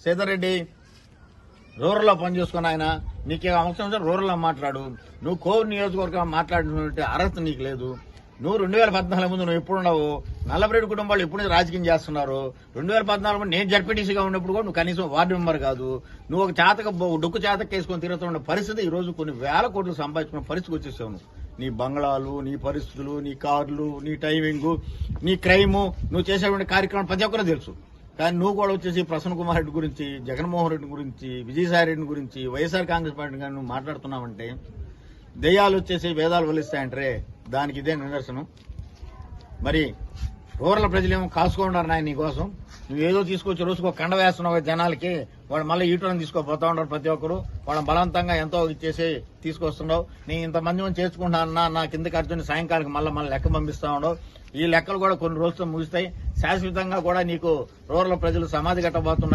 సీతారెడ్డి రూరల్లో పనిచేసుకున్న ఆయన నీకు అవసరం రూరల్లో మాట్లాడు. నువ్వు కోవిడ్ నియోజకవర్గం మాట్లాడినటువంటి అర్హత నీకు లేదు. నువ్వు 2014 ముందు నువ్వు ఎప్పుడున్నావు? నల్లబరెడ్డి కుటుంబాలు ఎప్పుడు రాజకీయం చేస్తున్నారు. 2014 నేను జడ్పీటీసీగా ఉన్నప్పుడు కూడా నువ్వు కనీసం వార్డు మెంబర్ కాదు. నువ్వు ఒక డొక్కు చేతకు వేసుకొని తిరుగుతున్న పరిస్థితి ఈ రోజు కొన్ని వేల కోట్లు సంపాదించుకున్న పరిస్థితికి వచ్చేసావు. నీ బంగ్లాలు, నీ పరిస్థితులు, నీ కార్లు, నీ టైమింగ్, నీ క్రైమ్, నువ్వు చేసేటువంటి కార్యక్రమం ప్రతి ఒక్కరూ తెలుసు. కానీ నువ్వు కూడా వచ్చేసి ప్రసన్న కుమార్ రెడ్డి గురించి, జగన్మోహన్ రెడ్డి గురించి, విజయసాయి రెడ్డి గురించి, వైఎస్ఆర్ కాంగ్రెస్ పార్టీ కానీ నువ్వు మాట్లాడుతున్నావంటే దెయ్యాలు వచ్చేసి వేదాలు వలిస్తాయంటే దానికి ఇదే నిదర్శనం. మరి రూరల్ ప్రజలేమో కాసుకోండారు నాయన నీకోసం. నువ్వు ఏదో తీసుకొచ్చి రోజుకో కండ వేస్తున్నావు జనాలకి. వాడు మళ్ళీ ఈటర్ని తీసుకోపోతా ఉన్నారు ప్రతి ఒక్కరు. వాళ్ళని బలవంతంగా ఎంతో ఇచ్చేసి తీసుకొస్తున్నావు. నేను ఇంతమంది చేర్చుకుంటున్నా నా కిందకి అర్జున్ సాయంకాలం మళ్ళీ లెక్క పంపిస్తా ఉండవు. ఈ లెక్కలు కూడా కొన్ని రోజులతో ముగిస్తాయి. శాశ్వతంగా కూడా నీకు రూరల్ ప్రజలు సమాధి కట్టబోతున్నారు.